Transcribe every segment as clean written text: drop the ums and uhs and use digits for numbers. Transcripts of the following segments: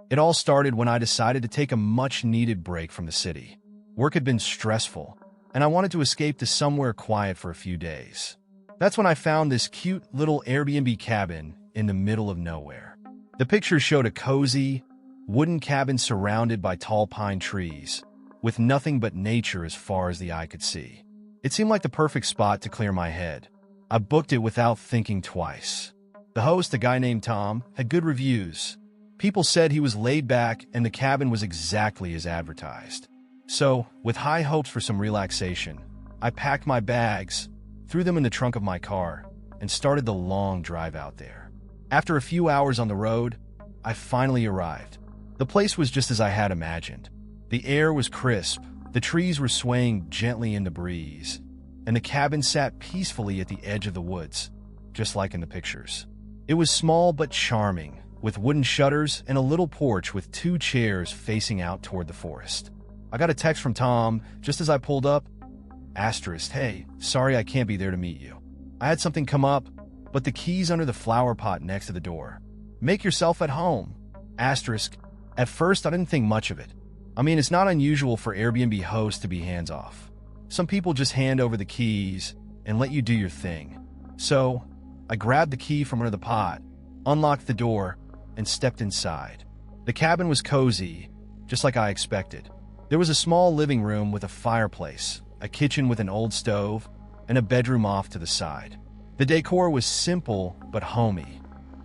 It all started when I decided to take a much-needed break from the city. Work had been stressful, and I wanted to escape to somewhere quiet for a few days. That's when I found this cute little Airbnb cabin in the middle of nowhere. The picture showed a cozy, wooden cabin surrounded by tall pine trees, with nothing but nature as far as the eye could see. It seemed like the perfect spot to clear my head. I booked it without thinking twice. The host, a guy named Tom, had good reviews. People said he was laid back and the cabin was exactly as advertised. So, with high hopes for some relaxation, I packed my bags, threw them in the trunk of my car, and started the long drive out there. After a few hours on the road, I finally arrived. The place was just as I had imagined. The air was crisp, the trees were swaying gently in the breeze, and the cabin sat peacefully at the edge of the woods, just like in the pictures. It was small but charming, with wooden shutters and a little porch with 2 chairs facing out toward the forest. I got a text from Tom just as I pulled up. Asterisk, hey, sorry I can't be there to meet you. I had something come up, but the key's under the flower pot next to the door. Make yourself at home. Asterisk, at first I didn't think much of it. I mean, it's not unusual for Airbnb hosts to be hands-off. Some people just hand over the keys and let you do your thing. So, I grabbed the key from under the pot, unlocked the door, and stepped inside. The cabin was cozy, just like I expected. There was a small living room with a fireplace, a kitchen with an old stove, and a bedroom off to the side. The decor was simple but homey.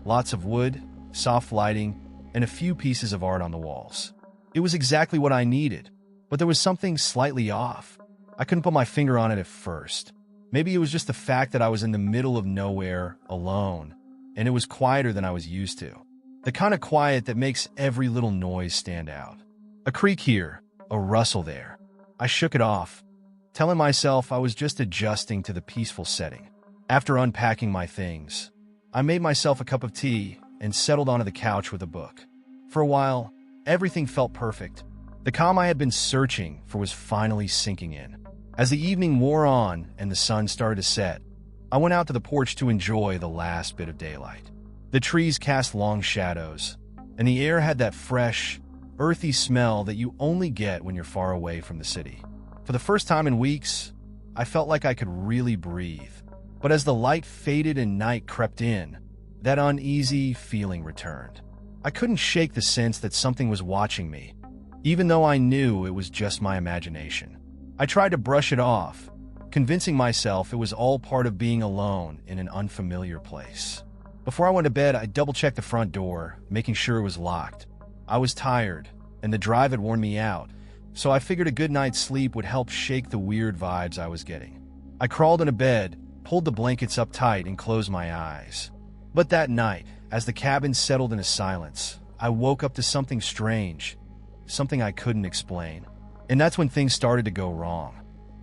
Lots of wood, soft lighting, and a few pieces of art on the walls. It was exactly what I needed, but there was something slightly off. I couldn't put my finger on it at first. Maybe it was just the fact that I was in the middle of nowhere, alone, and it was quieter than I was used to. The kind of quiet that makes every little noise stand out. A creak here, a rustle there. I shook it off, telling myself I was just adjusting to the peaceful setting. After unpacking my things, I made myself a cup of tea and settled onto the couch with a book. For a while, everything felt perfect. The calm I had been searching for was finally sinking in. As the evening wore on and the sun started to set, I went out to the porch to enjoy the last bit of daylight. The trees cast long shadows, and the air had that fresh, earthy smell that you only get when you're far away from the city. For the first time in weeks, I felt like I could really breathe. But as the light faded and night crept in, that uneasy feeling returned. I couldn't shake the sense that something was watching me, even though I knew it was just my imagination. I tried to brush it off, convincing myself it was all part of being alone in an unfamiliar place. Before I went to bed, I double-checked the front door, making sure it was locked. I was tired, and the drive had worn me out, so I figured a good night's sleep would help shake the weird vibes I was getting. I crawled into bed, pulled the blankets up tight, and closed my eyes. But that night, as the cabin settled into silence, I woke up to something strange, something I couldn't explain. And that's when things started to go wrong.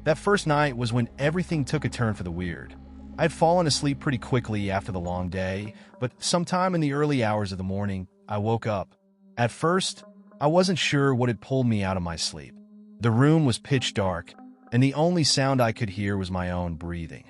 That first night was when everything took a turn for the weird. I'd fallen asleep pretty quickly after the long day, but sometime in the early hours of the morning, I woke up. At first, I wasn't sure what had pulled me out of my sleep. The room was pitch dark, and the only sound I could hear was my own breathing.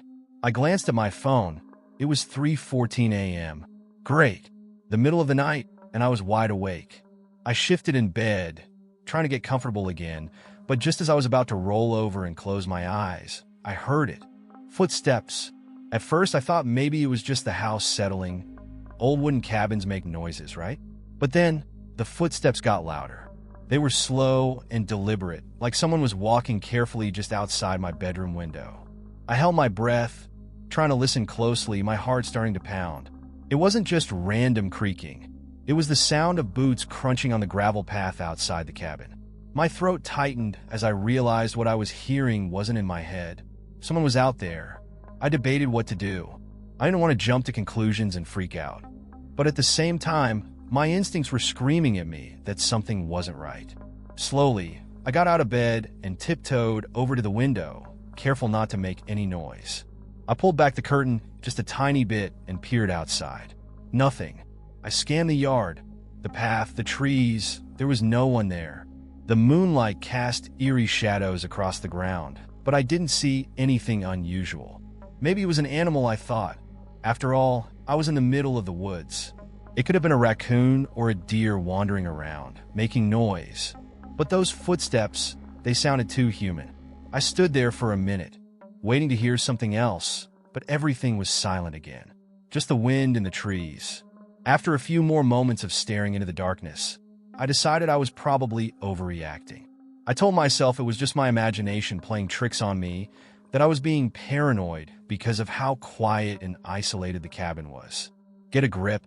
I glanced at my phone. It was 3:14 a.m. Great. The middle of the night, and I was wide awake. I shifted in bed, trying to get comfortable again, but just as I was about to roll over and close my eyes, I heard it. Footsteps. At first, I thought maybe it was just the house settling. Old wooden cabins make noises, right? But then, the footsteps got louder. They were slow and deliberate, like someone was walking carefully just outside my bedroom window. I held my breath, trying to listen closely, my heart starting to pound. It wasn't just random creaking. It was the sound of boots crunching on the gravel path outside the cabin. My throat tightened as I realized what I was hearing wasn't in my head. Someone was out there. I debated what to do. I didn't want to jump to conclusions and freak out. But at the same time, my instincts were screaming at me that something wasn't right. Slowly, I got out of bed and tiptoed over to the window, careful not to make any noise. I pulled back the curtain just a tiny bit and peered outside. Nothing. I scanned the yard, the path, the trees. There was no one there. The moonlight cast eerie shadows across the ground, but I didn't see anything unusual. Maybe it was an animal, I thought. After all, I was in the middle of the woods. It could have been a raccoon or a deer wandering around, making noise. But those footsteps, they sounded too human. I stood there for a minute, waiting to hear something else, but everything was silent again. Just the wind and the trees. After a few more moments of staring into the darkness, I decided I was probably overreacting. I told myself it was just my imagination playing tricks on me, that I was being paranoid because of how quiet and isolated the cabin was. Get a grip,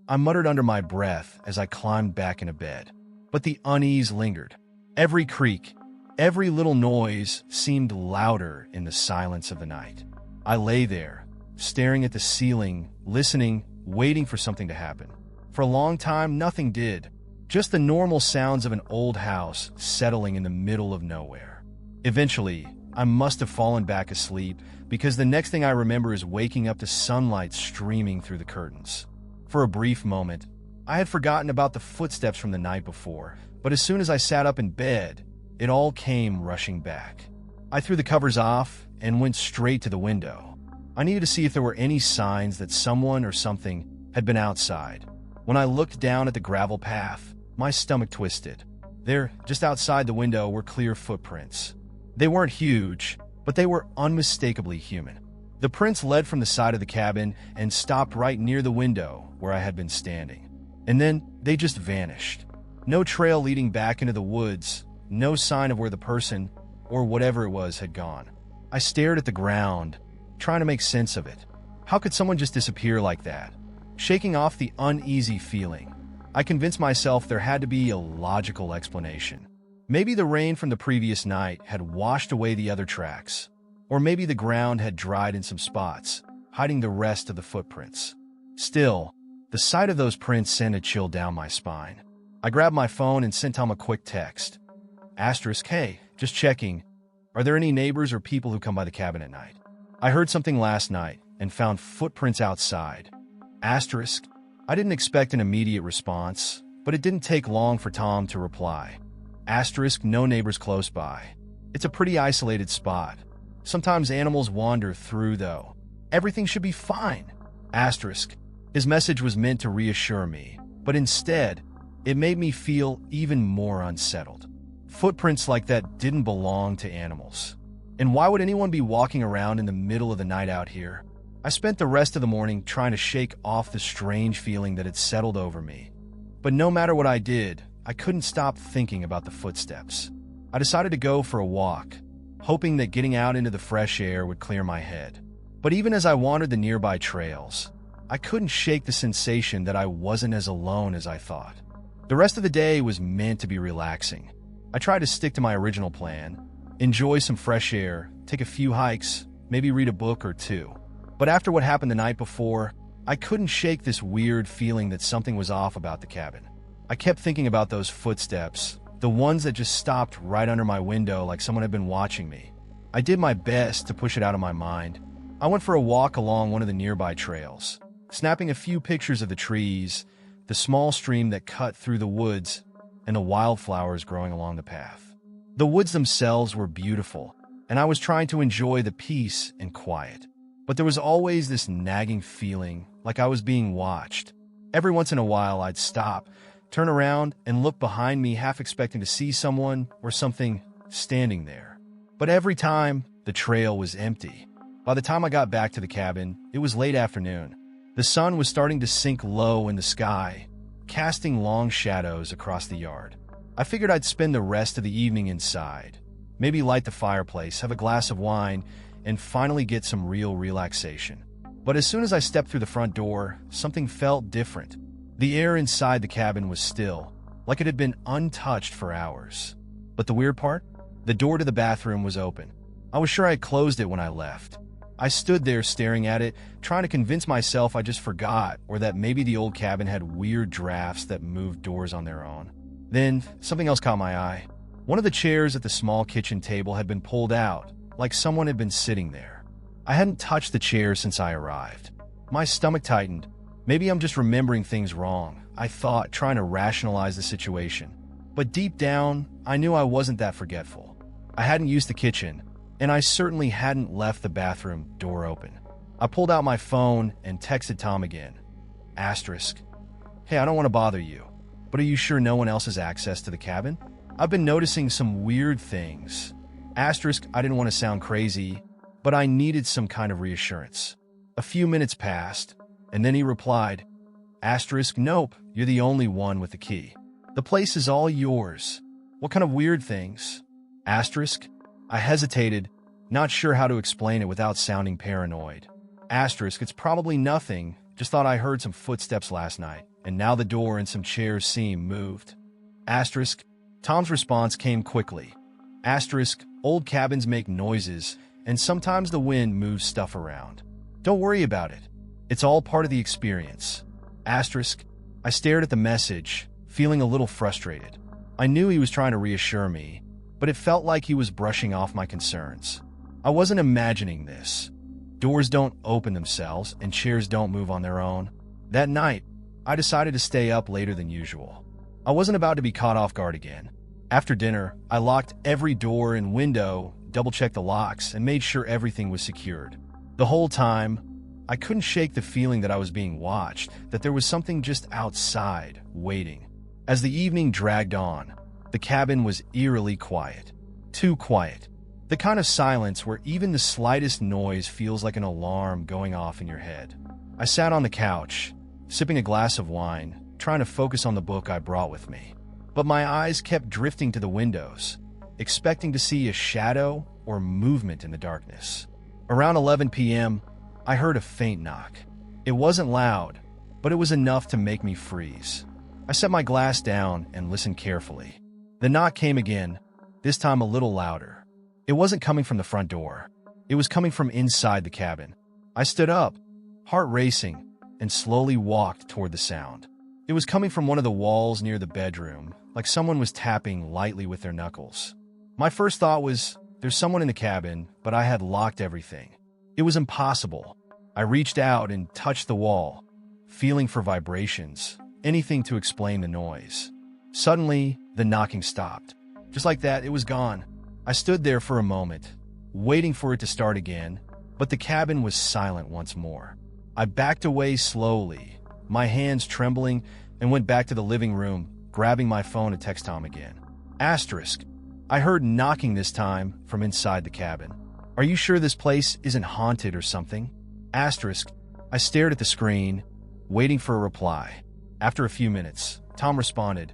I muttered under my breath as I climbed back into bed. But the unease lingered. Every creak, every little noise seemed louder in the silence of the night. I lay there, staring at the ceiling, listening, waiting for something to happen. For a long time, nothing did. Just the normal sounds of an old house settling in the middle of nowhere. Eventually, I must have fallen back asleep because the next thing I remember is waking up to sunlight streaming through the curtains. For a brief moment, I had forgotten about the footsteps from the night before, but as soon as I sat up in bed, it all came rushing back. I threw the covers off and went straight to the window. I needed to see if there were any signs that someone or something had been outside. When I looked down at the gravel path, my stomach twisted. There, just outside the window, were clear footprints. They weren't huge, but they were unmistakably human. The prints led from the side of the cabin and stopped right near the window where I had been standing. And then they just vanished. No trail leading back into the woods, no sign of where the person, or whatever it was, had gone. I stared at the ground, trying to make sense of it. How could someone just disappear like that? Shaking off the uneasy feeling, I convinced myself there had to be a logical explanation. Maybe the rain from the previous night had washed away the other tracks. Or maybe the ground had dried in some spots, hiding the rest of the footprints. Still, the sight of those prints sent a chill down my spine. I grabbed my phone and sent Tom a quick text. "Hey, just checking. Are there any neighbors or people who come by the cabin at night? I heard something last night and found footprints outside. I didn't expect an immediate response, but it didn't take long for Tom to reply. No neighbors close by. It's a pretty isolated spot. Sometimes animals wander through, though. Everything should be fine. His message was meant to reassure me, but instead, it made me feel even more unsettled. Footprints like that didn't belong to animals. And why would anyone be walking around in the middle of the night out here? I spent the rest of the morning trying to shake off the strange feeling that had settled over me. But no matter what I did, I couldn't stop thinking about the footsteps. I decided to go for a walk, hoping that getting out into the fresh air would clear my head. But even as I wandered the nearby trails, I couldn't shake the sensation that I wasn't as alone as I thought. The rest of the day was meant to be relaxing. I tried to stick to my original plan, enjoy some fresh air, take a few hikes, maybe read a book or two. But after what happened the night before, I couldn't shake this weird feeling that something was off about the cabin. I kept thinking about those footsteps, the ones that just stopped right under my window like someone had been watching me. I did my best to push it out of my mind. I went for a walk along one of the nearby trails, snapping a few pictures of the trees, the small stream that cut through the woods, and the wildflowers growing along the path. The woods themselves were beautiful, and I was trying to enjoy the peace and quiet. But there was always this nagging feeling like I was being watched. Every once in a while, I'd stop, turn around, and look behind me, half expecting to see someone or something standing there. But every time, the trail was empty. By the time I got back to the cabin, it was late afternoon. The sun was starting to sink low in the sky, casting long shadows across the yard. I figured I'd spend the rest of the evening inside, maybe light the fireplace, have a glass of wine, and finally get some real relaxation. But as soon as I stepped through the front door, something felt different. The air inside the cabin was still, like it had been untouched for hours. But the weird part? The door to the bathroom was open. I was sure I had closed it when I left. I stood there staring at it, trying to convince myself I just forgot, or that maybe the old cabin had weird drafts that moved doors on their own. Then, something else caught my eye. One of the chairs at the small kitchen table had been pulled out, like someone had been sitting there. I hadn't touched the chair since I arrived. My stomach tightened. Maybe I'm just remembering things wrong, I thought, trying to rationalize the situation. But deep down, I knew I wasn't that forgetful. I hadn't used the kitchen, and I certainly hadn't left the bathroom door open. I pulled out my phone and texted Tom again. "Hey, I don't want to bother you, but are you sure no one else has access to the cabin? I've been noticing some weird things." Asterisk, I didn't want to sound crazy, but I needed some kind of reassurance. A few minutes passed, and then he replied, Asterisk, nope, you're the only one with the key. The place is all yours. What kind of weird things? Asterisk, I hesitated, not sure how to explain it without sounding paranoid. Asterisk, it's probably nothing, just thought I heard some footsteps last night, and now the door and some chairs seem moved. Asterisk, Tom's response came quickly. Asterisk, old cabins make noises, and sometimes the wind moves stuff around. Don't worry about it. It's all part of the experience. Asterisk, I stared at the message, feeling a little frustrated. I knew he was trying to reassure me, but it felt like he was brushing off my concerns. I wasn't imagining this. Doors don't open themselves, and chairs don't move on their own. That night, I decided to stay up later than usual. I wasn't about to be caught off guard again. After dinner, I locked every door and window, double-checked the locks, and made sure everything was secured. The whole time, I couldn't shake the feeling that I was being watched, that there was something just outside, waiting. As the evening dragged on, the cabin was eerily quiet. Too quiet. The kind of silence where even the slightest noise feels like an alarm going off in your head. I sat on the couch, sipping a glass of wine, trying to focus on the book I brought with me. But my eyes kept drifting to the windows, expecting to see a shadow or movement in the darkness. Around 11 p.m., I heard a faint knock. It wasn't loud, but it was enough to make me freeze. I set my glass down and listened carefully. The knock came again, this time a little louder. It wasn't coming from the front door. It was coming from inside the cabin. I stood up, heart racing, and slowly walked toward the sound. It was coming from one of the walls near the bedroom, like someone was tapping lightly with their knuckles. My first thought was, there's someone in the cabin, but I had locked everything. It was impossible. I reached out and touched the wall, feeling for vibrations, anything to explain the noise. Suddenly, the knocking stopped. Just like that, it was gone. I stood there for a moment, waiting for it to start again, but the cabin was silent once more. I backed away slowly, my hands trembling, and went back to the living room, grabbing my phone to text Tom again. Asterisk. I heard knocking this time from inside the cabin. Are you sure this place isn't haunted or something? Asterisk. I stared at the screen, waiting for a reply. After a few minutes, Tom responded.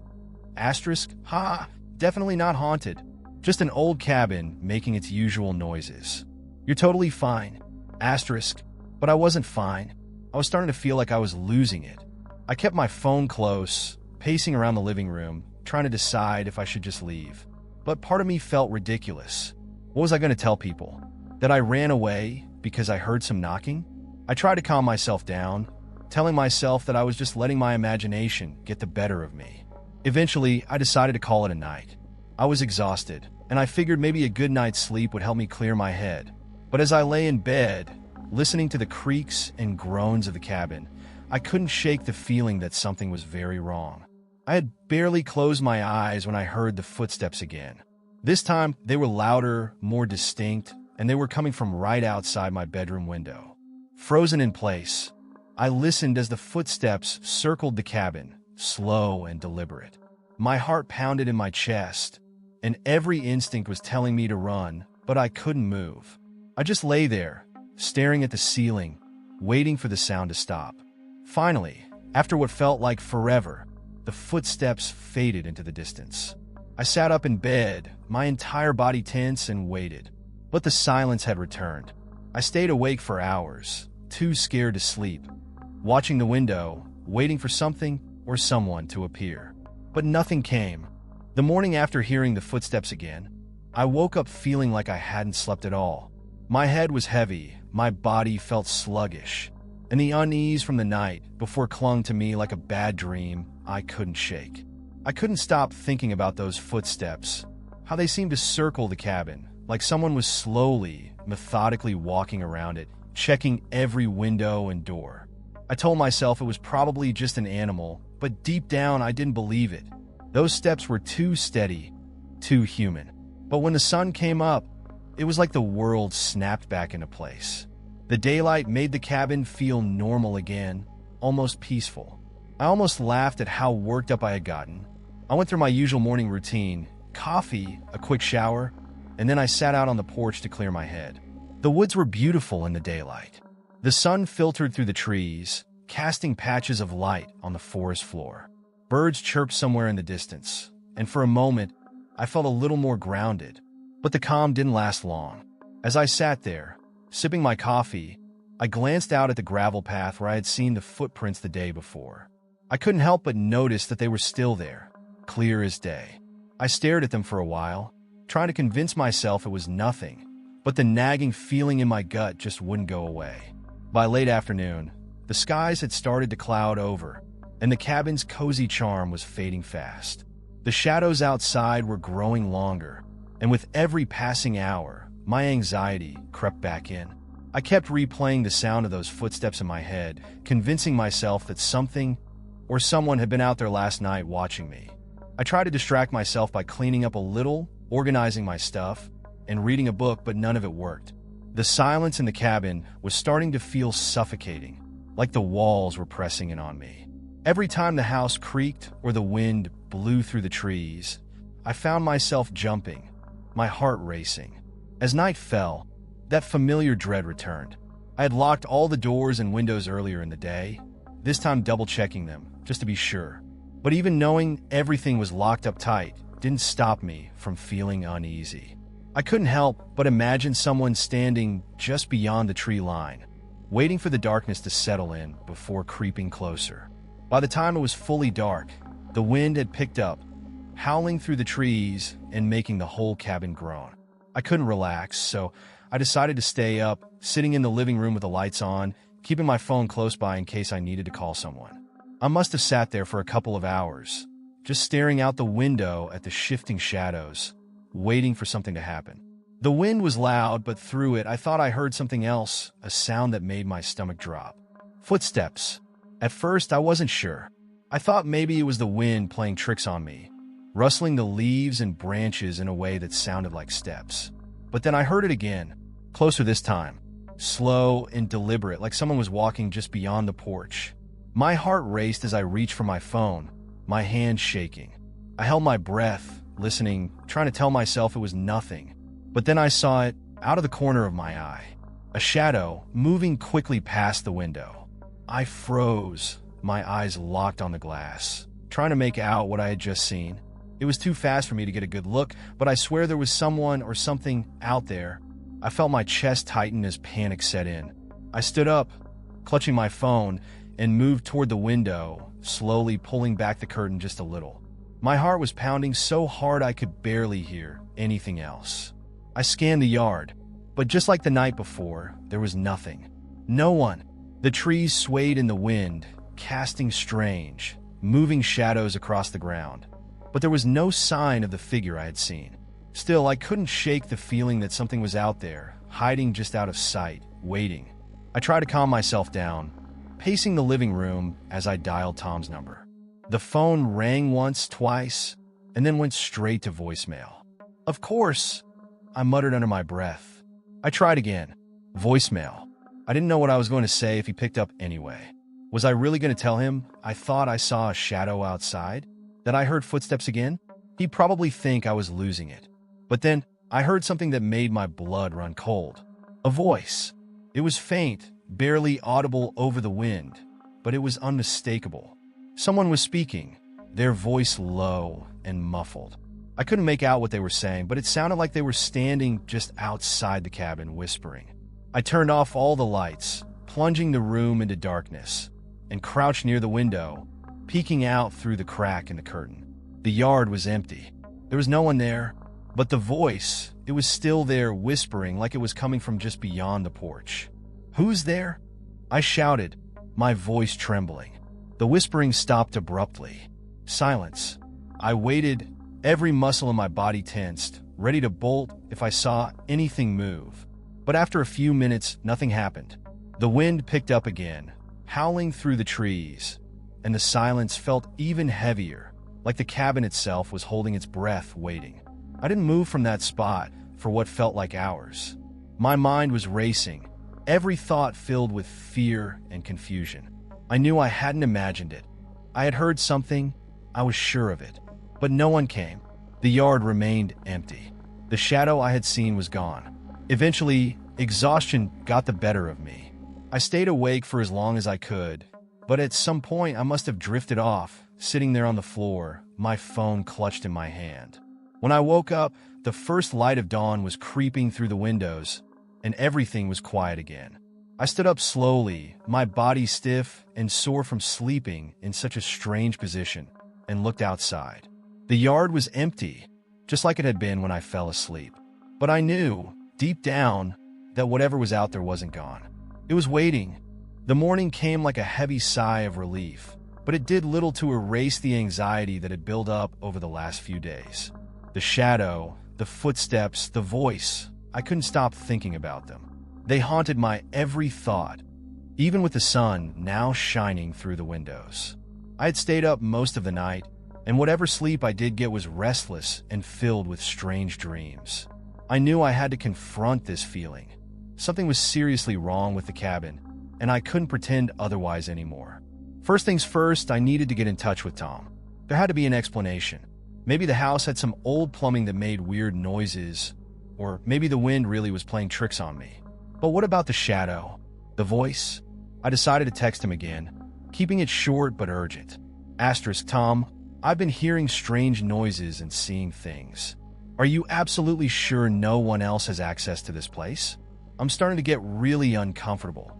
Asterisk. Ha! Definitely not haunted. Just an old cabin making its usual noises. You're totally fine. Asterisk. But I wasn't fine. I was starting to feel like I was losing it. I kept my phone close, pacing around the living room, trying to decide if I should just leave. But part of me felt ridiculous. What was I going to tell people? That I ran away because I heard some knocking? I tried to calm myself down, telling myself that I was just letting my imagination get the better of me. Eventually, I decided to call it a night. I was exhausted, and I figured maybe a good night's sleep would help me clear my head. But as I lay in bed, listening to the creaks and groans of the cabin, I couldn't shake the feeling that something was very wrong. I had barely closed my eyes when I heard the footsteps again. This time, they were louder, more distinct, and they were coming from right outside my bedroom window. Frozen in place, I listened as the footsteps circled the cabin, slow and deliberate. My heart pounded in my chest, and every instinct was telling me to run, but I couldn't move. I just lay there, staring at the ceiling, waiting for the sound to stop. Finally, after what felt like forever, the footsteps faded into the distance. I sat up in bed, my entire body tense, and waited. But the silence had returned. I stayed awake for hours, too scared to sleep, watching the window, waiting for something or someone to appear. But nothing came. The morning after hearing the footsteps again, I woke up feeling like I hadn't slept at all. My head was heavy, my body felt sluggish, and the unease from the night before clung to me like a bad dream I couldn't shake. I couldn't stop thinking about those footsteps, how they seemed to circle the cabin, like someone was slowly, methodically walking around it, checking every window and door. I told myself it was probably just an animal, but deep down I didn't believe it. Those steps were too steady, too human. But when the sun came up, it was like the world snapped back into place. The daylight made the cabin feel normal again, almost peaceful. I almost laughed at how worked up I had gotten. I went through my usual morning routine, coffee, a quick shower, and then I sat out on the porch to clear my head. The woods were beautiful in the daylight. The sun filtered through the trees, casting patches of light on the forest floor. Birds chirped somewhere in the distance, and for a moment, I felt a little more grounded. But the calm didn't last long. As I sat there, sipping my coffee, I glanced out at the gravel path where I had seen the footprints the day before. I couldn't help but notice that they were still there, clear as day. I stared at them for a while, trying to convince myself it was nothing, but the nagging feeling in my gut just wouldn't go away. By late afternoon, the skies had started to cloud over, and the cabin's cozy charm was fading fast. The shadows outside were growing longer, and with every passing hour, my anxiety crept back in. I kept replaying the sound of those footsteps in my head, convincing myself that something or someone had been out there last night watching me. I tried to distract myself by cleaning up a little, organizing my stuff, and reading a book, but none of it worked. The silence in the cabin was starting to feel suffocating, like the walls were pressing in on me. Every time the house creaked or the wind blew through the trees, I found myself jumping, my heart racing. As night fell, that familiar dread returned. I had locked all the doors and windows earlier in the day, this time double-checking them, just to be sure. But even knowing everything was locked up tight didn't stop me from feeling uneasy. I couldn't help but imagine someone standing just beyond the tree line, waiting for the darkness to settle in before creeping closer. By the time it was fully dark, the wind had picked up, howling through the trees and making the whole cabin groan. I couldn't relax, so I decided to stay up, sitting in the living room with the lights on, keeping my phone close by in case I needed to call someone. I must have sat there for a couple of hours, just staring out the window at the shifting shadows, waiting for something to happen. The wind was loud, but through it I thought I heard something else, a sound that made my stomach drop. Footsteps. At first I wasn't sure. I thought maybe it was the wind playing tricks on me, rustling the leaves and branches in a way that sounded like steps. But then I heard it again, closer this time, slow and deliberate, like someone was walking just beyond the porch. My heart raced as I reached for my phone, my hand shaking. I held my breath, listening, trying to tell myself it was nothing. But then I saw it out of the corner of my eye, a shadow moving quickly past the window. I froze, my eyes locked on the glass, trying to make out what I had just seen. It was too fast for me to get a good look, but I swear there was someone or something out there. I felt my chest tighten as panic set in. I stood up, clutching my phone, and moved toward the window, slowly pulling back the curtain just a little. My heart was pounding so hard I could barely hear anything else. I scanned the yard, but just like the night before, there was nothing. No one. The trees swayed in the wind, casting strange, moving shadows across the ground. But there was no sign of the figure I had seen. Still, I couldn't shake the feeling that something was out there, hiding just out of sight, waiting. I tried to calm myself down, pacing the living room as I dialed Tom's number. The phone rang once, twice, and then went straight to voicemail. Of course, I muttered under my breath. I tried again. Voicemail. I didn't know what I was going to say if he picked up anyway. Was I really going to tell him I thought I saw a shadow outside? That I heard footsteps again? He'd probably think I was losing it. But then I heard something that made my blood run cold. A voice. It was faint, barely audible over the wind, but it was unmistakable. Someone was speaking, their voice low and muffled. I couldn't make out what they were saying, but it sounded like they were standing just outside the cabin, whispering. I turned off all the lights, plunging the room into darkness, and crouched near the window, peeking out through the crack in the curtain. The yard was empty. There was no one there, but the voice, it was still there, whispering like it was coming from just beyond the porch. "Who's there?" I shouted, my voice trembling. The whispering stopped abruptly. Silence. I waited, every muscle in my body tensed, ready to bolt if I saw anything move. But after a few minutes, nothing happened. The wind picked up again, howling through the trees, and the silence felt even heavier, like the cabin itself was holding its breath, waiting. I didn't move from that spot for what felt like hours. My mind was racing, every thought filled with fear and confusion. I knew I hadn't imagined it. I had heard something, I was sure of it. But no one came. The yard remained empty. The shadow I had seen was gone. Eventually, exhaustion got the better of me. I stayed awake for as long as I could, but at some point I must have drifted off, sitting there on the floor, my phone clutched in my hand. When I woke up, the first light of dawn was creeping through the windows, and everything was quiet again. I stood up slowly, my body stiff and sore from sleeping in such a strange position, and looked outside. The yard was empty, just like it had been when I fell asleep. But I knew, deep down, that whatever was out there wasn't gone. It was waiting. The morning came like a heavy sigh of relief, but it did little to erase the anxiety that had built up over the last few days. The shadow, the footsteps, the voice, I couldn't stop thinking about them. They haunted my every thought, even with the sun now shining through the windows. I had stayed up most of the night, and whatever sleep I did get was restless and filled with strange dreams. I knew I had to confront this feeling. Something was seriously wrong with the cabin, and I couldn't pretend otherwise anymore. First things first, I needed to get in touch with Tom. There had to be an explanation. Maybe the house had some old plumbing that made weird noises, or maybe the wind really was playing tricks on me. But what about the shadow? The voice? I decided to text him again, keeping it short but urgent. Tom, I've been hearing strange noises and seeing things. Are you absolutely sure no one else has access to this place? I'm starting to get really uncomfortable.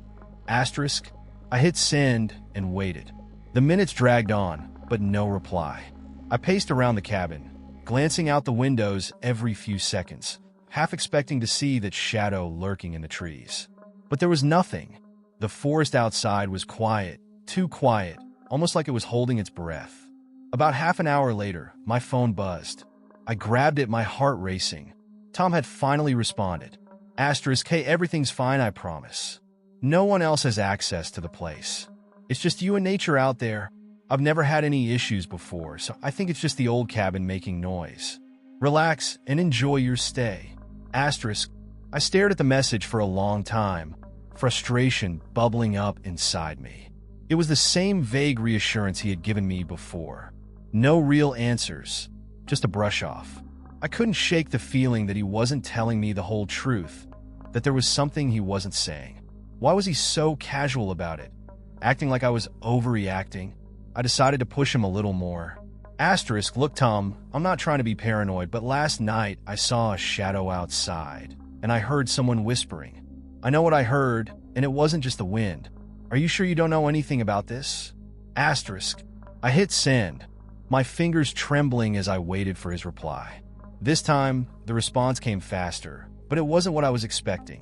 I hit send and waited. The minutes dragged on, but no reply. I paced around the cabin, glancing out the windows every few seconds, half expecting to see that shadow lurking in the trees. But there was nothing. The forest outside was quiet, too quiet, almost like it was holding its breath. About half an hour later, my phone buzzed. I grabbed it, my heart racing. Tom had finally responded. Hey, everything's fine, I promise. No one else has access to the place. It's just you and nature out there. I've never had any issues before, so I think it's just the old cabin making noise. Relax and enjoy your stay. I stared at the message for a long time, frustration bubbling up inside me. It was the same vague reassurance he had given me before. No real answers, just a brush off. I couldn't shake the feeling that he wasn't telling me the whole truth, that there was something he wasn't saying. Why was he so casual about it, acting like I was overreacting? I decided to push him a little more. Look, Tom, I'm not trying to be paranoid, but last night I saw a shadow outside, and I heard someone whispering. I know what I heard, and it wasn't just the wind. Are you sure you don't know anything about this? I hit send, my fingers trembling as I waited for his reply. This time, the response came faster, but it wasn't what I was expecting.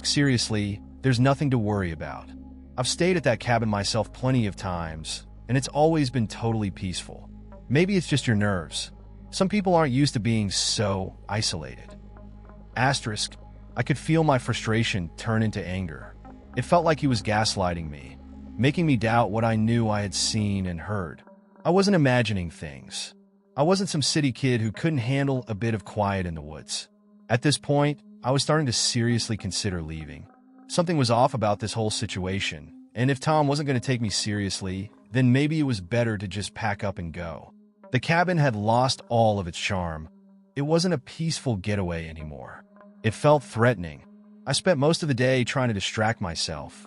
Seriously, there's nothing to worry about. I've stayed at that cabin myself plenty of times, and it's always been totally peaceful. Maybe it's just your nerves. Some people aren't used to being so isolated. I could feel my frustration turn into anger. It felt like he was gaslighting me, making me doubt what I knew I had seen and heard. I wasn't imagining things. I wasn't some city kid who couldn't handle a bit of quiet in the woods. At this point, I was starting to seriously consider leaving. Something was off about this whole situation, and if Tom wasn't going to take me seriously, then maybe it was better to just pack up and go. The cabin had lost all of its charm. It wasn't a peaceful getaway anymore. It felt threatening. I spent most of the day trying to distract myself,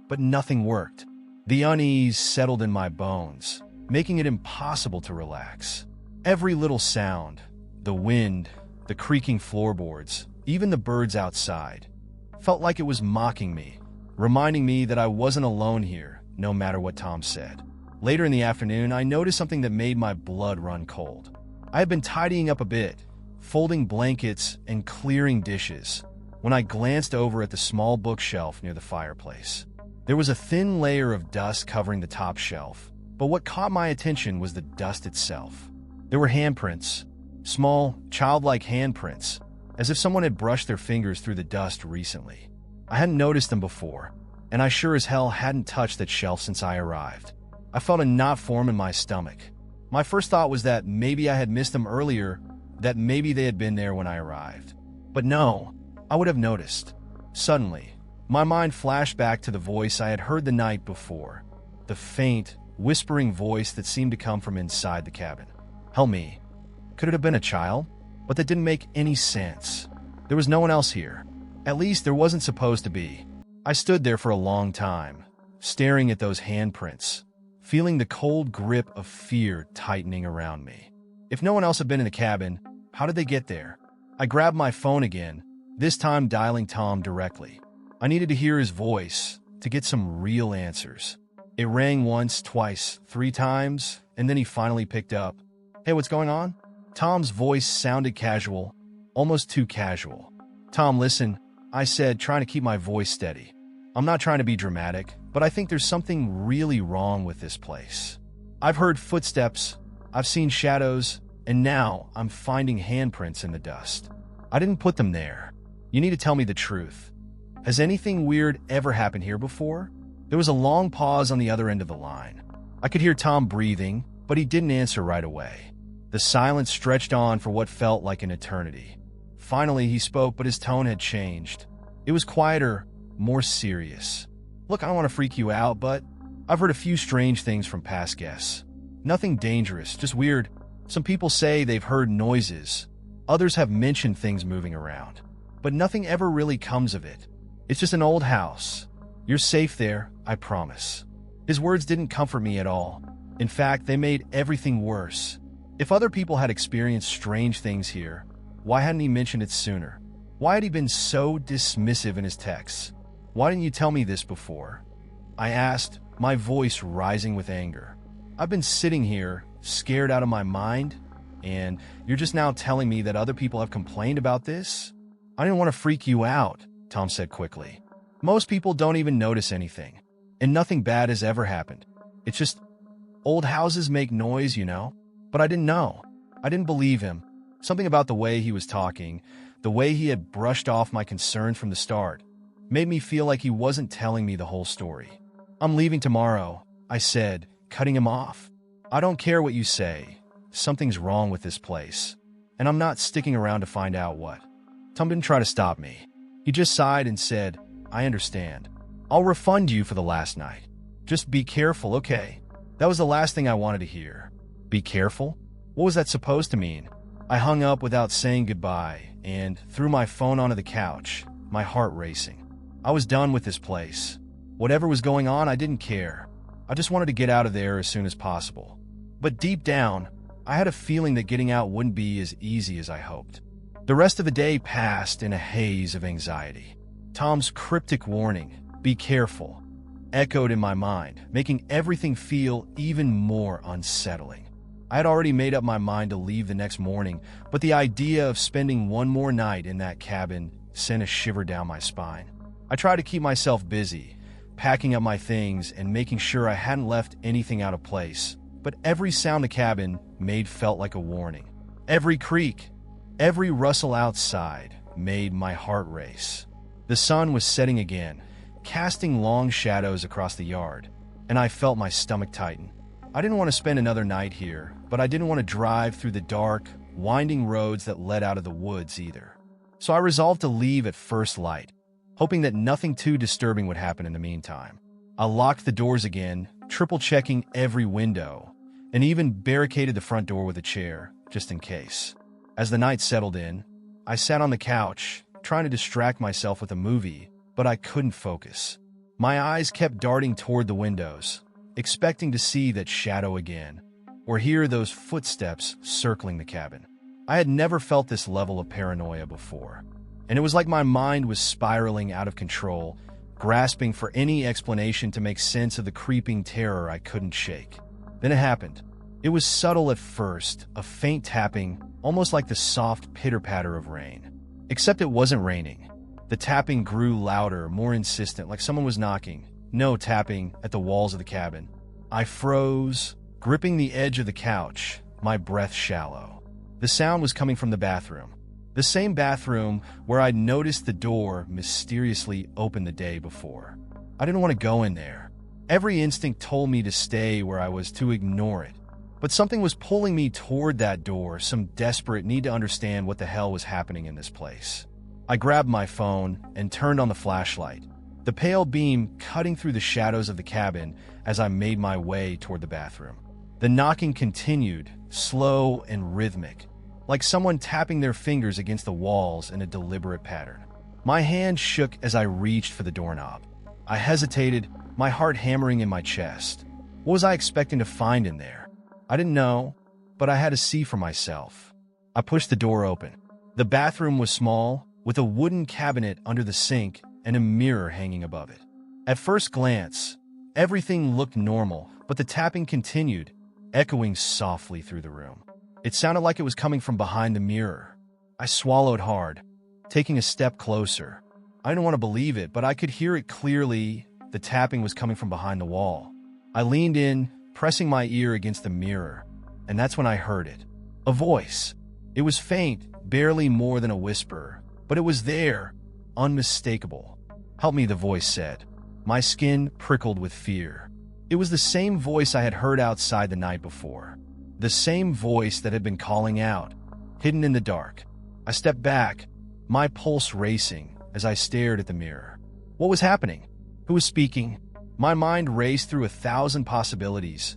but nothing worked. The unease settled in my bones, making it impossible to relax. Every little sound, the wind, the creaking floorboards, even the birds outside, felt like it was mocking me, reminding me that I wasn't alone here, no matter what Tom said. Later in the afternoon, I noticed something that made my blood run cold. I had been tidying up a bit, folding blankets and clearing dishes, when I glanced over at the small bookshelf near the fireplace. There was a thin layer of dust covering the top shelf, but what caught my attention was the dust itself. There were handprints, small, childlike handprints, as if someone had brushed their fingers through the dust recently. I hadn't noticed them before, and I sure as hell hadn't touched that shelf since I arrived. I felt a knot form in my stomach. My first thought was that maybe I had missed them earlier, that maybe they had been there when I arrived. But no, I would have noticed. Suddenly, my mind flashed back to the voice I had heard the night before, the faint, whispering voice that seemed to come from inside the cabin. Help me. Could it have been a child? But that didn't make any sense. There was no one else here. At least there wasn't supposed to be. I stood there for a long time, staring at those handprints, feeling the cold grip of fear tightening around me. If no one else had been in the cabin, how did they get there? I grabbed my phone again, this time dialing Tom directly. I needed to hear his voice to get some real answers. It rang once, twice, 3 times, and then he finally picked up. Hey, what's going on? Tom's voice sounded casual, almost too casual. Tom, listen, I said, trying to keep my voice steady. I'm not trying to be dramatic, but I think there's something really wrong with this place. I've heard footsteps, I've seen shadows, and now I'm finding handprints in the dust. I didn't put them there. You need to tell me the truth. Has anything weird ever happened here before? There was a long pause on the other end of the line. I could hear Tom breathing, but he didn't answer right away. The silence stretched on for what felt like an eternity. Finally, he spoke, but his tone had changed. It was quieter, more serious. Look, I don't want to freak you out, but I've heard a few strange things from past guests. Nothing dangerous, just weird. Some people say they've heard noises. Others have mentioned things moving around. But nothing ever really comes of it. It's just an old house. You're safe there, I promise. His words didn't comfort me at all. In fact, they made everything worse. If other people had experienced strange things here, why hadn't he mentioned it sooner? Why had he been so dismissive in his texts? Why didn't you tell me this before? I asked, my voice rising with anger. I've been sitting here, scared out of my mind, and you're just now telling me that other people have complained about this? I didn't want to freak you out, Tom said quickly. Most people don't even notice anything, and nothing bad has ever happened. It's just old houses make noise, you know? But I didn't know. I didn't believe him. Something about the way he was talking, the way he had brushed off my concerns from the start, made me feel like he wasn't telling me the whole story. I'm leaving tomorrow, I said, cutting him off. I don't care what you say. Something's wrong with this place, and I'm not sticking around to find out what. Tom didn't try to stop me. He just sighed and said, I understand. I'll refund you for the last night. Just be careful, okay? That was the last thing I wanted to hear. Be careful? What was that supposed to mean? I hung up without saying goodbye and threw my phone onto the couch, my heart racing. I was done with this place. Whatever was going on, I didn't care. I just wanted to get out of there as soon as possible. But deep down, I had a feeling that getting out wouldn't be as easy as I hoped. The rest of the day passed in a haze of anxiety. Tom's cryptic warning, be careful, echoed in my mind, making everything feel even more unsettling. I had already made up my mind to leave the next morning, but the idea of spending one more night in that cabin sent a shiver down my spine. I tried to keep myself busy, packing up my things and making sure I hadn't left anything out of place, but every sound the cabin made felt like a warning. Every creak, every rustle outside made my heart race. The sun was setting again, casting long shadows across the yard, and I felt my stomach tighten. I didn't want to spend another night here, but I didn't want to drive through the dark, winding roads that led out of the woods either. So I resolved to leave at first light, hoping that nothing too disturbing would happen in the meantime. I locked the doors again, triple-checking every window, and even barricaded the front door with a chair, just in case. As the night settled in, I sat on the couch, trying to distract myself with a movie, but I couldn't focus. My eyes kept darting toward the windows, expecting to see that shadow again, or hear those footsteps circling the cabin. I had never felt this level of paranoia before, and it was like my mind was spiraling out of control, grasping for any explanation to make sense of the creeping terror I couldn't shake. Then it happened. It was subtle at first, a faint tapping, almost like the soft pitter-patter of rain. Except it wasn't raining. The tapping grew louder, more insistent, like someone was knocking. No tapping at the walls of the cabin. I froze, gripping the edge of the couch, my breath shallow. The sound was coming from the bathroom. The same bathroom where I'd noticed the door mysteriously open the day before. I didn't want to go in there. Every instinct told me to stay where I was, to ignore it. But something was pulling me toward that door, some desperate need to understand what the hell was happening in this place. I grabbed my phone and turned on the flashlight, the pale beam cutting through the shadows of the cabin as I made my way toward the bathroom. The knocking continued, slow and rhythmic, like someone tapping their fingers against the walls in a deliberate pattern. My hand shook as I reached for the doorknob. I hesitated, my heart hammering in my chest. What was I expecting to find in there? I didn't know, but I had to see for myself. I pushed the door open. The bathroom was small, with a wooden cabinet under the sink and a mirror hanging above it. At first glance, everything looked normal, but the tapping continued, echoing softly through the room. It sounded like it was coming from behind the mirror. I swallowed hard, taking a step closer. I didn't want to believe it, but I could hear it clearly. The tapping was coming from behind the wall. I leaned in, pressing my ear against the mirror, and that's when I heard it. A voice. It was faint, barely more than a whisper, but it was there, unmistakable. "Help me," the voice said. My skin prickled with fear. It was the same voice I had heard outside the night before. The same voice that had been calling out, hidden in the dark. I stepped back, my pulse racing as I stared at the mirror. What was happening? Who was speaking? My mind raced through 1,000 possibilities,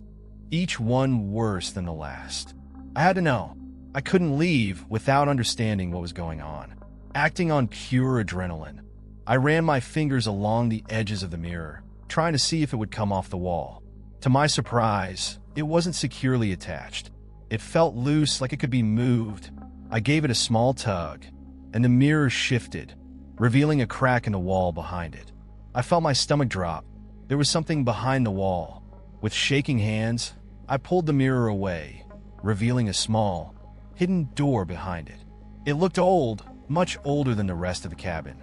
each one worse than the last. I had to know. I couldn't leave without understanding what was going on. Acting on pure adrenaline, I ran my fingers along the edges of the mirror, trying to see if it would come off the wall. To my surprise, it wasn't securely attached. It felt loose, like it could be moved. I gave it a small tug, and the mirror shifted, revealing a crack in the wall behind it. I felt my stomach drop. There was something behind the wall. With shaking hands, I pulled the mirror away, revealing a small, hidden door behind it. It looked old, much older than the rest of the cabin.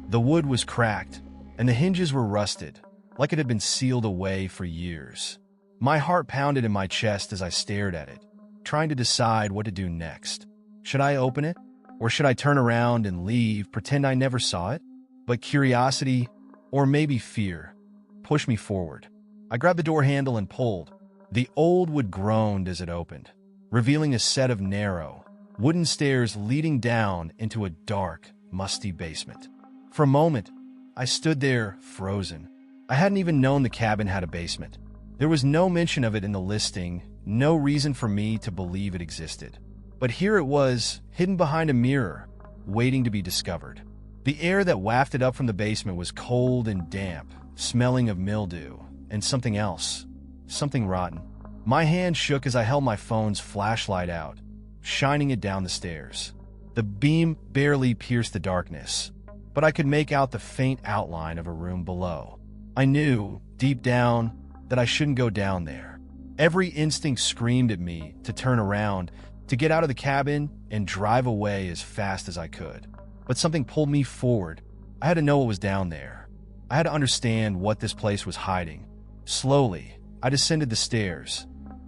The wood was cracked, and the hinges were rusted, like it had been sealed away for years. My heart pounded in my chest as I stared at it, trying to decide what to do next. Should I open it? Or should I turn around and leave, pretend I never saw it? But curiosity, or maybe fear, pushed me forward. I grabbed the door handle and pulled. The old wood groaned as it opened, revealing a set of narrow, wooden stairs leading down into a dark, musty basement. For a moment, I stood there, frozen. I hadn't even known the cabin had a basement. There was no mention of it in the listing, no reason for me to believe it existed. But here it was, hidden behind a mirror, waiting to be discovered. The air that wafted up from the basement was cold and damp, smelling of mildew, and something else. Something rotten. My hand shook as I held my phone's flashlight out, shining it down the stairs. The beam barely pierced the darkness, but I could make out the faint outline of a room below. I knew, deep down, that I shouldn't go down there. Every instinct screamed at me to turn around, to get out of the cabin and drive away as fast as I could. But something pulled me forward. I had to know what was down there. I had to understand what this place was hiding. Slowly, I descended the stairs,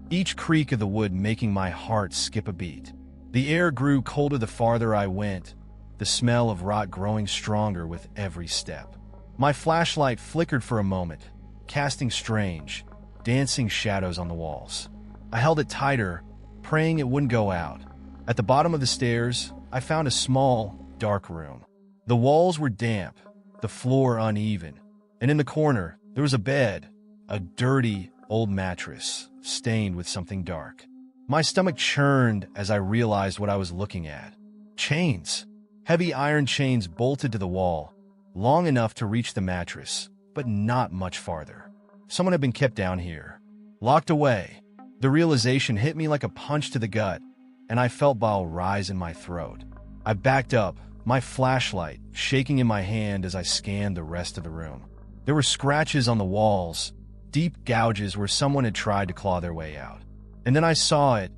each creak of the wood making my heart skip a beat. The air grew colder the farther I went, the smell of rot growing stronger with every step. My flashlight flickered for a moment, casting strange, dancing shadows on the walls. I held it tighter, praying it wouldn't go out. At the bottom of the stairs, I found a small, dark room. The walls were damp, the floor uneven, and in the corner, there was a bed, a dirty, old mattress, stained with something dark. My stomach churned as I realized what I was looking at. Chains. Heavy iron chains bolted to the wall, long enough to reach the mattress, but not much farther. Someone had been kept down here, locked away. The realization hit me like a punch to the gut, and I felt bile rise in my throat. I backed up, my flashlight shaking in my hand as I scanned the rest of the room. There were scratches on the walls, deep gouges where someone had tried to claw their way out. And then I saw it,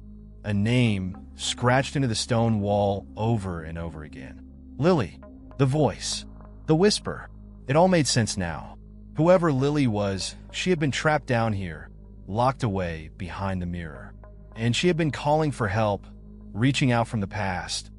a name scratched into the stone wall over and over again. Lily. The voice. The whisper. It all made sense now. Whoever Lily was, she had been trapped down here, locked away behind the mirror. And she had been calling for help, reaching out from the past,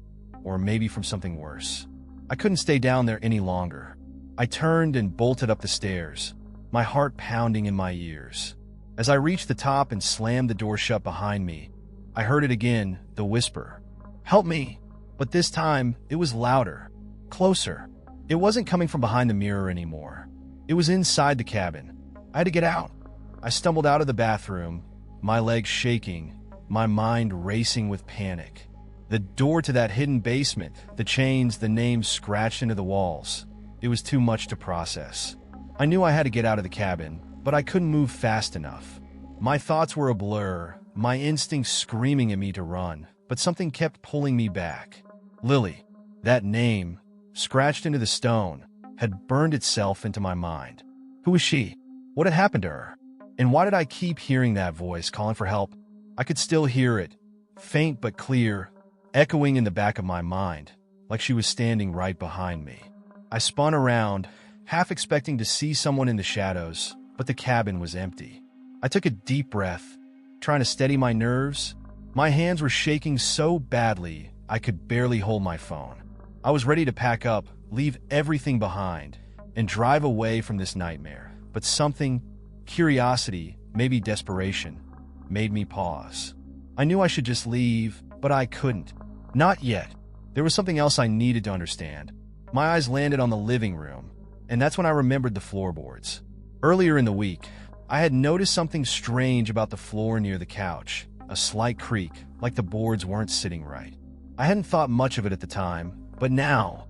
or maybe from something worse. I couldn't stay down there any longer. I turned and bolted up the stairs, my heart pounding in my ears. As I reached the top and slammed the door shut behind me, I heard it again, the whisper. Help me! But this time, it was louder, closer. It wasn't coming from behind the mirror anymore. It was inside the cabin. I had to get out. I stumbled out of the bathroom, my legs shaking, my mind racing with panic. The door to that hidden basement, the chains, the names scratched into the walls. It was too much to process. I knew I had to get out of the cabin, but I couldn't move fast enough. My thoughts were a blur, my instincts screaming at me to run, but something kept pulling me back. Lily, that name, scratched into the stone, had burned itself into my mind. Who was she? What had happened to her? And why did I keep hearing that voice calling for help? I could still hear it, faint but clear, echoing in the back of my mind, like she was standing right behind me. I spun around, half expecting to see someone in the shadows, but the cabin was empty. I took a deep breath, trying to steady my nerves. My hands were shaking so badly I could barely hold my phone. I was ready to pack up, leave everything behind, and drive away from this nightmare. But something, curiosity, maybe desperation, made me pause. I knew I should just leave, but I couldn't. Not yet. There was something else I needed to understand. My eyes landed on the living room, and that's when I remembered the floorboards. Earlier in the week, I had noticed something strange about the floor near the couch, a slight creak, like the boards weren't sitting right. I hadn't thought much of it at the time, but now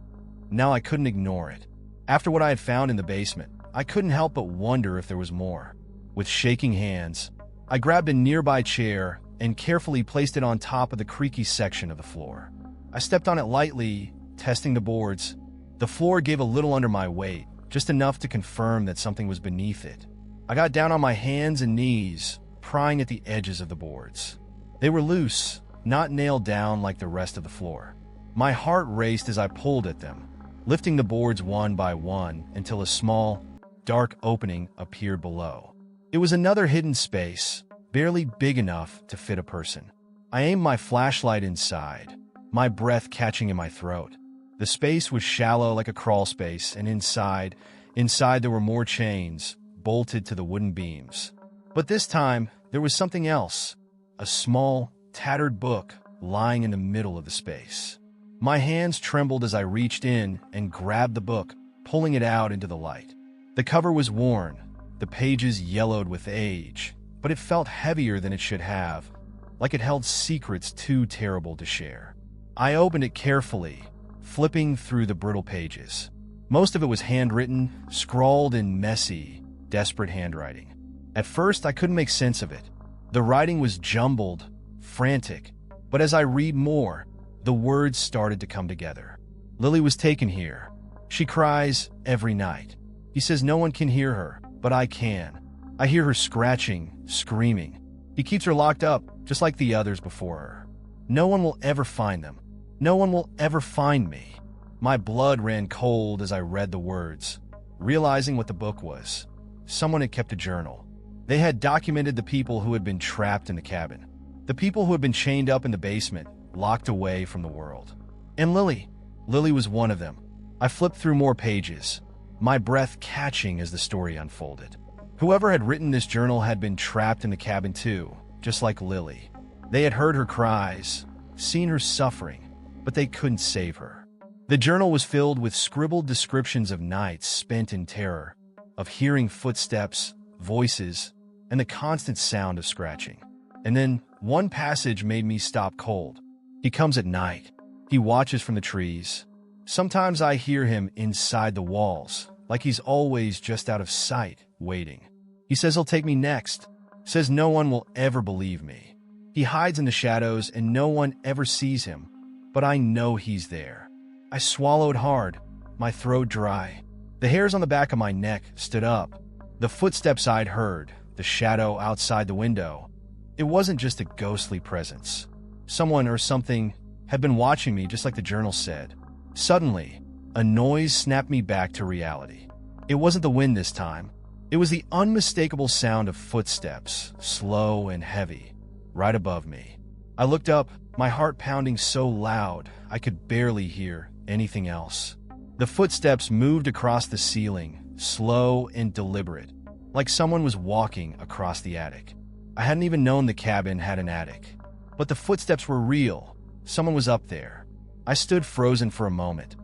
I couldn't ignore it. After what I had found in the basement, I couldn't help but wonder if there was more. With shaking hands, I grabbed a nearby chair and carefully placed it on top of the creaky section of the floor. I stepped on it lightly, testing the boards. The floor gave a little under my weight, just enough to confirm that something was beneath it. I got down on my hands and knees, prying at the edges of the boards. They were loose, not nailed down like the rest of the floor. My heart raced as I pulled at them, lifting the boards one by one until a small, dark opening appeared below. It was another hidden space, barely big enough to fit a person. I aimed my flashlight inside, my breath catching in my throat. The space was shallow like a crawl space, and inside there were more chains, bolted to the wooden beams. But this time, there was something else, a small, tattered book lying in the middle of the space. My hands trembled as I reached in and grabbed the book, pulling it out into the light. The cover was worn, the pages yellowed with age, but it felt heavier than it should have, like it held secrets too terrible to share. I opened it carefully, flipping through the brittle pages. Most of it was handwritten, scrawled in messy, desperate handwriting. At first, I couldn't make sense of it. The writing was jumbled, frantic, but as I read more, the words started to come together. Lily was taken here. She cries every night. He says no one can hear her, but I can. I hear her scratching, screaming. He keeps her locked up, just like the others before her. No one will ever find them. No one will ever find me. My blood ran cold as I read the words, realizing what the book was. Someone had kept a journal. They had documented the people who had been trapped in the cabin, the people who had been chained up in the basement, locked away from the world. And Lily was one of them. I flipped through more pages, my breath catching as the story unfolded. Whoever had written this journal had been trapped in the cabin too, just like Lily. They had heard her cries, seen her suffering, but they couldn't save her. The journal was filled with scribbled descriptions of nights spent in terror, of hearing footsteps, voices, and the constant sound of scratching. And then one passage made me stop cold. He comes at night. He watches from the trees. Sometimes I hear him inside the walls, like he's always just out of sight, waiting. He says he'll take me next. Says no one will ever believe me. He hides in the shadows and no one ever sees him, but I know he's there. I swallowed hard, my throat dry. The hairs on the back of my neck stood up. The footsteps I'd heard, the shadow outside the window. It wasn't just a ghostly presence. Someone or something had been watching me just like the journal said. Suddenly, a noise snapped me back to reality. It wasn't the wind this time. It was the unmistakable sound of footsteps, slow and heavy, right above me. I looked up, my heart pounding so loud I could barely hear anything else. The footsteps moved across the ceiling, slow and deliberate, like someone was walking across the attic. I hadn't even known the cabin had an attic. But the footsteps were real. Someone was up there. I stood frozen for a moment,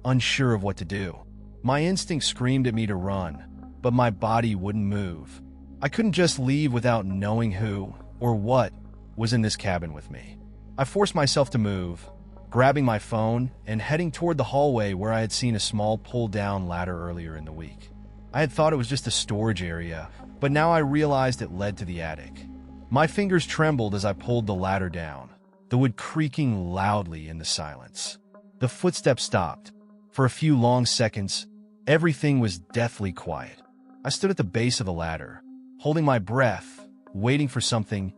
unsure of what to do. My instinct screamed at me to run, but my body wouldn't move. I couldn't just leave without knowing who or what was in this cabin with me. I forced myself to move, grabbing my phone and heading toward the hallway where I had seen a small pull-down ladder earlier in the week. I had thought it was just a storage area, but now I realized it led to the attic. My fingers trembled as I pulled the ladder down, the wood creaking loudly in the silence. The footsteps stopped. For a few long seconds, everything was deathly quiet. I stood at the base of the ladder, holding my breath, waiting for something,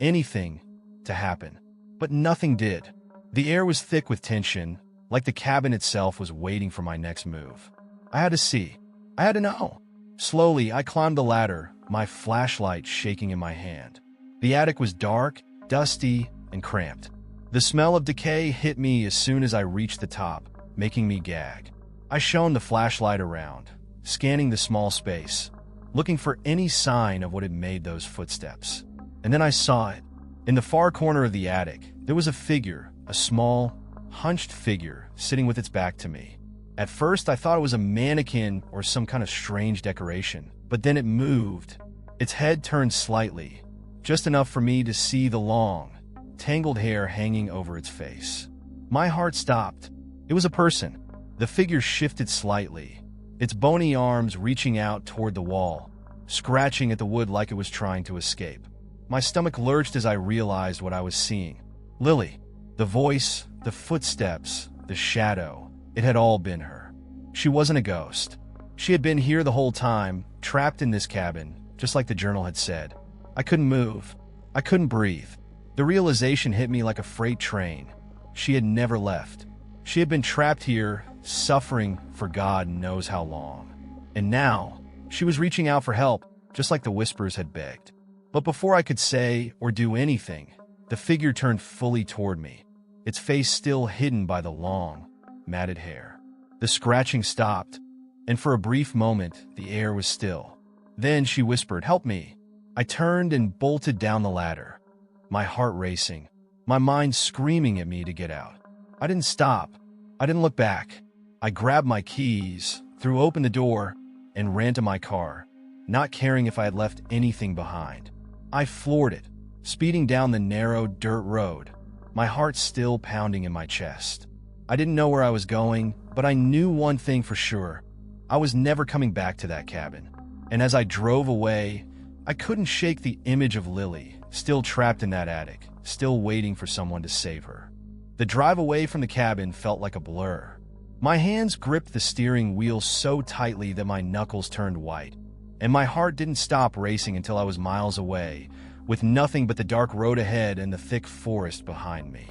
anything, to happen. But nothing did. The air was thick with tension, like the cabin itself was waiting for my next move. I had to see. I had to know. Slowly, I climbed the ladder, my flashlight shaking in my hand. The attic was dark, dusty, and cramped. The smell of decay hit me as soon as I reached the top, making me gag. I shone the flashlight around, scanning the small space, looking for any sign of what had made those footsteps. And then I saw it. In the far corner of the attic, there was a figure, a small, hunched figure, sitting with its back to me. At first, I thought it was a mannequin or some kind of strange decoration, but then it moved. Its head turned slightly, just enough for me to see the long, tangled hair hanging over its face. My heart stopped. It was a person. The figure shifted slightly, its bony arms reaching out toward the wall, scratching at the wood like it was trying to escape. My stomach lurched as I realized what I was seeing. Lily. The voice, the footsteps, the shadow, it had all been her. She wasn't a ghost. She had been here the whole time, trapped in this cabin, just like the journal had said. I couldn't move. I couldn't breathe. The realization hit me like a freight train. She had never left. She had been trapped here, suffering for God knows how long. And now, she was reaching out for help, just like the whispers had begged. But before I could say or do anything, the figure turned fully toward me, its face still hidden by the long, matted hair. The scratching stopped, and for a brief moment, the air was still. Then she whispered, "Help me." I turned and bolted down the ladder, my heart racing, my mind screaming at me to get out. I didn't stop. I didn't look back. I grabbed my keys, threw open the door, and ran to my car, not caring if I had left anything behind. I floored it, speeding down the narrow dirt road, my heart still pounding in my chest. I didn't know where I was going, but I knew one thing for sure. I was never coming back to that cabin. And as I drove away, I couldn't shake the image of Lily, still trapped in that attic, still waiting for someone to save her. The drive away from the cabin felt like a blur. My hands gripped the steering wheel so tightly that my knuckles turned white, and my heart didn't stop racing until I was miles away, with nothing but the dark road ahead and the thick forest behind me.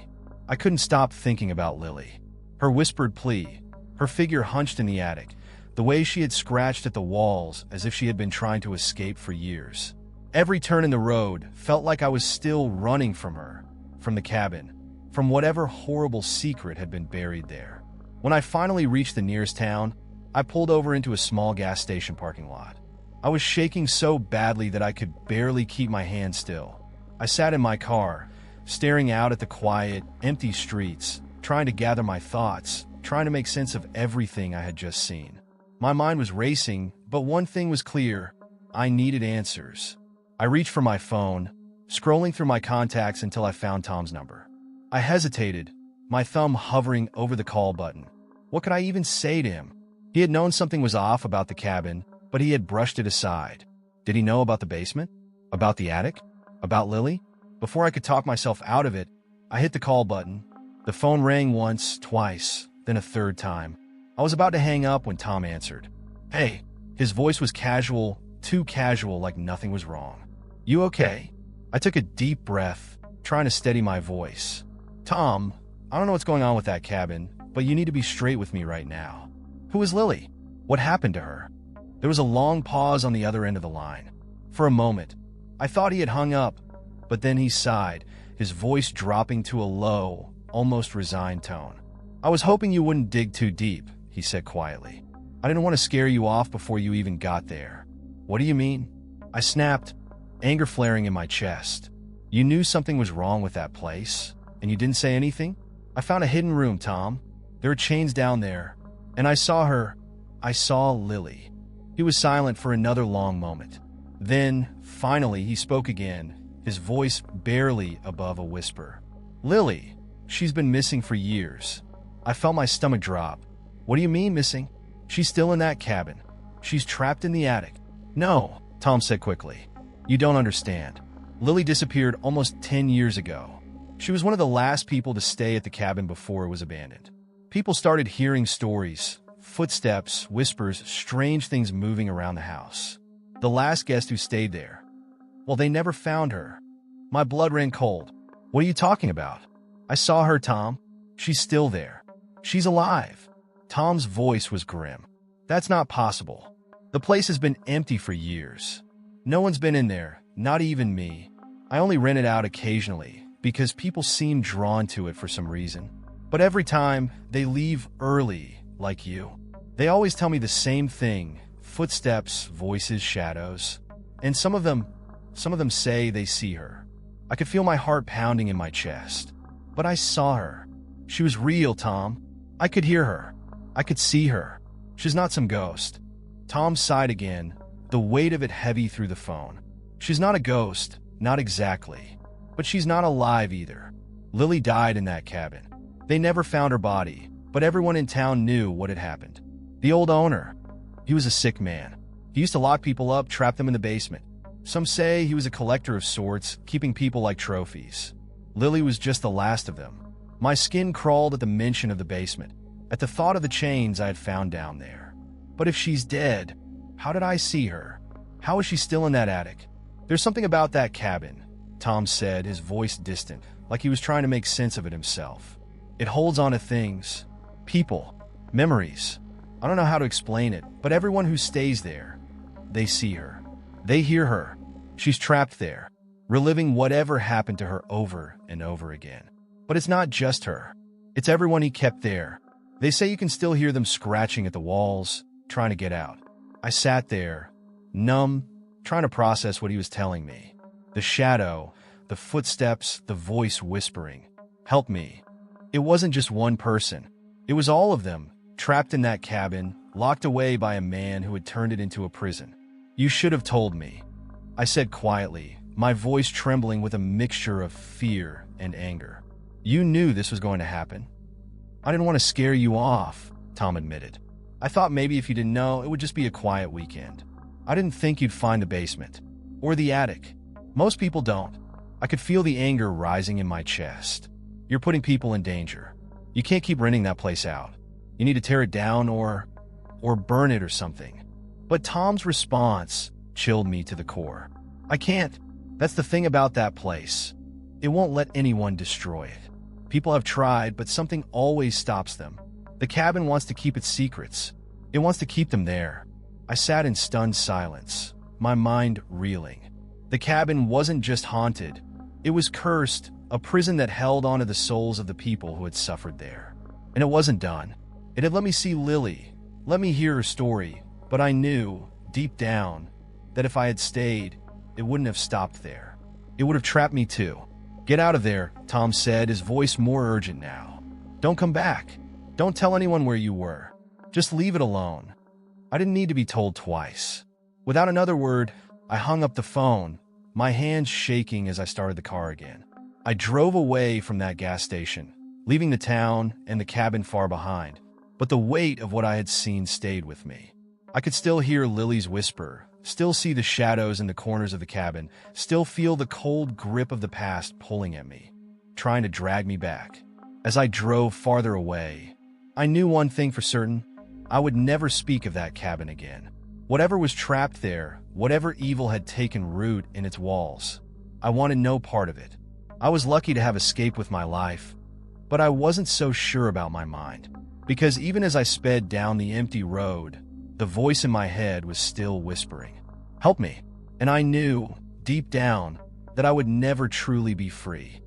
I couldn't stop thinking about Lily. Her whispered plea, her figure hunched in the attic, the way she had scratched at the walls as if she had been trying to escape for years. Every turn in the road felt like I was still running from her, from the cabin, from whatever horrible secret had been buried there. When I finally reached the nearest town, I pulled over into a small gas station parking lot. I was shaking so badly that I could barely keep my hands still. I sat in my car, staring out at the quiet, empty streets, trying to gather my thoughts, trying to make sense of everything I had just seen. My mind was racing, but one thing was clear: I needed answers. I reached for my phone, scrolling through my contacts until I found Tom's number. I hesitated, my thumb hovering over the call button. What could I even say to him? He had known something was off about the cabin, but he had brushed it aside. Did he know about the basement? About the attic? About Lily? Before I could talk myself out of it, I hit the call button. The phone rang once, twice, then a third time. I was about to hang up when Tom answered. "Hey." His voice was casual, too casual, like nothing was wrong. "You okay?" I took a deep breath, trying to steady my voice. "Tom, I don't know what's going on with that cabin, but you need to be straight with me right now. Who is Lily? What happened to her?" There was a long pause on the other end of the line. For a moment, I thought he had hung up, but then he sighed, his voice dropping to a low, almost resigned tone. "I was hoping you wouldn't dig too deep," he said quietly. "I didn't want to scare you off before you even got there." "What do you mean?" I snapped, anger flaring in my chest. "You knew something was wrong with that place, and you didn't say anything?" "I found a hidden room, Tom. There are chains down there, and I saw her. I saw Lily. He was silent for another long moment. Then, finally, he spoke again, his voice barely above a whisper. "Lily, she's been missing for years." I felt my stomach drop. "What do you mean missing? She's still in that cabin. She's trapped in the attic." "No," Tom said quickly. "You don't understand. Lily disappeared almost 10 years ago. She was one of the last people to stay at the cabin before it was abandoned. People started hearing stories, footsteps, whispers, strange things moving around the house. The last guest who stayed there, well, they never found her." My blood ran cold. "What are you talking about?" "I saw her, Tom. She's still there. She's alive." Tom's voice was grim. "That's not possible. The place has been empty for years. No one's been in there, not even me. I only rent it out occasionally because people seem drawn to it for some reason. But every time, they leave early, like you. They always tell me the same thing: footsteps, voices, shadows. And some of them say they see her." I could feel my heart pounding in my chest. "But I saw her. She was real, Tom. I could hear her. I could see her. She's not some ghost." Tom sighed again, the weight of it heavy through the phone. "She's not a ghost, not exactly. But she's not alive either. Lily died in that cabin. They never found her body, but everyone in town knew what had happened. The old owner, he was a sick man. He used to lock people up, trap them in the basement. Some say he was a collector of sorts, keeping people like trophies. Lily was just the last of them." My skin crawled at the mention of the basement, at the thought of the chains I had found down there. "But if she's dead, how did I see her? How is she still in that attic?" "There's something about that cabin," Tom said, his voice distant, like he was trying to make sense of it himself. "It holds on to things, people, memories. I don't know how to explain it, but everyone who stays there, they see her. They hear her. She's trapped there, reliving whatever happened to her over and over again. But it's not just her. It's everyone he kept there. They say you can still hear them scratching at the walls, trying to get out." I sat there, numb, trying to process what he was telling me. The shadow, the footsteps, the voice whispering. Help me. It wasn't just one person. It was all of them, trapped in that cabin, locked away by a man who had turned it into a prison. "You should have told me," I said quietly, my voice trembling with a mixture of fear and anger. "You knew this was going to happen." "I didn't want to scare you off," Tom admitted. "I thought maybe if you didn't know, it would just be a quiet weekend. I didn't think you'd find the basement. Or the attic. Most people don't." I could feel the anger rising in my chest. "You're putting people in danger. You can't keep renting that place out. You need to tear it down or burn it or something." But Tom's response chilled me to the core. "I can't. That's the thing about that place. It won't let anyone destroy it. People have tried, but something always stops them. The cabin wants to keep its secrets. It wants to keep them there." I sat in stunned silence, my mind reeling. The cabin wasn't just haunted. It was cursed, a prison that held onto the souls of the people who had suffered there. And it wasn't done. It had let me see Lily, let me hear her story, but I knew, deep down, that if I had stayed, it wouldn't have stopped there. It would have trapped me too. "Get out of there," Tom said, his voice more urgent now. "Don't come back. Don't tell anyone where you were. Just leave it alone." I didn't need to be told twice. Without another word, I hung up the phone, my hands shaking as I started the car again. I drove away from that gas station, leaving the town and the cabin far behind, but the weight of what I had seen stayed with me. I could still hear Lily's whisper, still see the shadows in the corners of the cabin, still feel the cold grip of the past pulling at me, trying to drag me back. As I drove farther away, I knew one thing for certain: I would never speak of that cabin again. Whatever was trapped there, whatever evil had taken root in its walls, I wanted no part of it. I was lucky to have escaped with my life, but I wasn't so sure about my mind, because even as I sped down the empty road, the voice in my head was still whispering, "Help me." And I knew, deep down, that I would never truly be free.